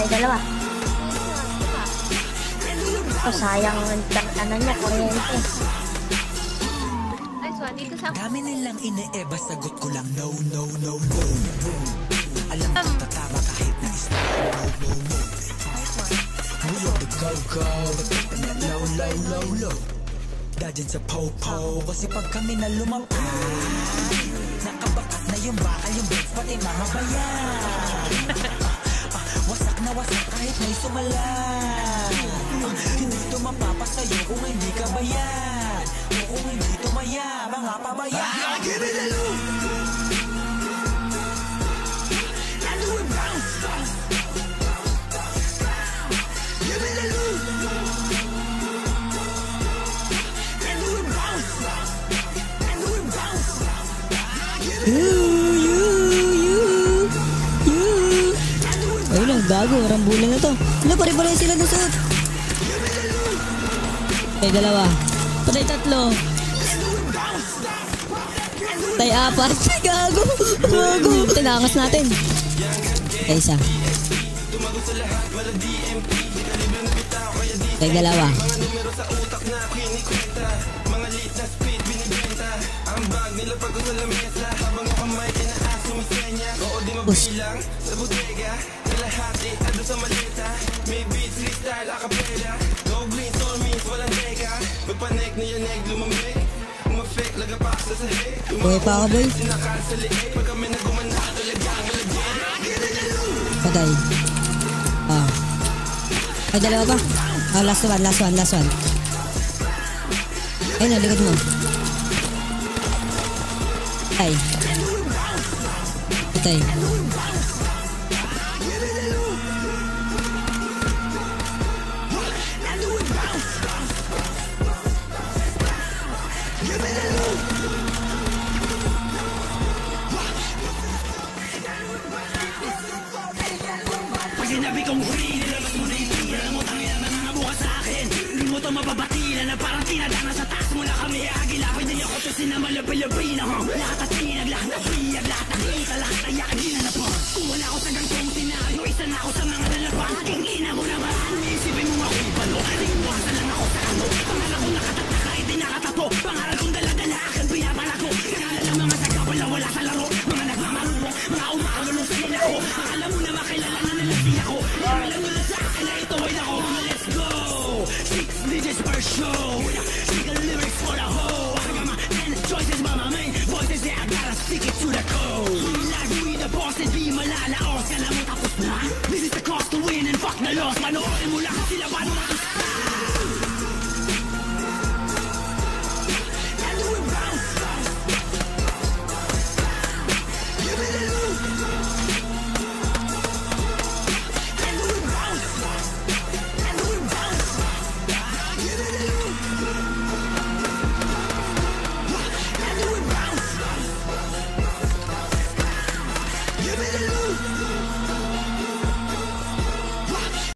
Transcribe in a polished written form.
Patay dalawa. Oh, sayang ano niya, kuryente. Nice one, dito sa... Dami nilang ine-eba, sagot ko lang no, no, no, no. Alam ko tatama kahit na isla. No, no, no. We on the go, go. Low, low, low, low. Dadyan sa po-po. Kasi pag kami na lumapay, nakabakat na yung bakal, yung beds, pati mga bayan. Wasak na wasak kahit may sumalan. Hindi ito mapapasayo kung hindi ka bayan. O kung hindi tumaya, mga pabayan. Give it a look. And do it bounce. Give it a look. And do it bounce. And do it bounce. Ayun lang, gago, rambulan na to. Ano, pare-pare sila ng suot. Patay dalawa. Patay tatlo. Patay apat. Gago. Gago. Tinangas natin. Patay isa. Patay dalawa. Push. Buhay pa ako, boy. Patay. Ay, dalawa pa. Last one. Ayun na, likod mo. Patay. Sinabi kong huli, nilabas mo na yung tira. Alam mo, tangina na nangabuka sa akin. Hindi mo ito mababatila na parang tinadana sa taas mo na kami. Agilapin din ako to sinamalabilabina. Lahat at tinag, lahat na piyag, lahat ng kita, lahat na yakin na napon. Kung wala ako sa gantong senaryo, isa na ako sa mga nalaban. Aking ina mo naman, isipin mo ako'y balo. Iwasan lang ako sa ano. Pangalan ko nakatatak kahit di nakatato. Pangalan kong daladala, aking pinapalago. Kanala ng mga tagawala wala sa laro. Mga nagmamarunong, mga umakalulong sa nila ko. Akala mo na makilala na nila ako. Alam mo na sa akin na ito ay ako. Let's go! 6 digits per show. Speak lyrics for the whole. I got my 10 choices but my main voices. Yeah, I gotta stick it to the code. Like we the bosses, di malalaos. Kala mo tapos na. This is the cost to win and fuck the loss. Panoorin mo lang sila paano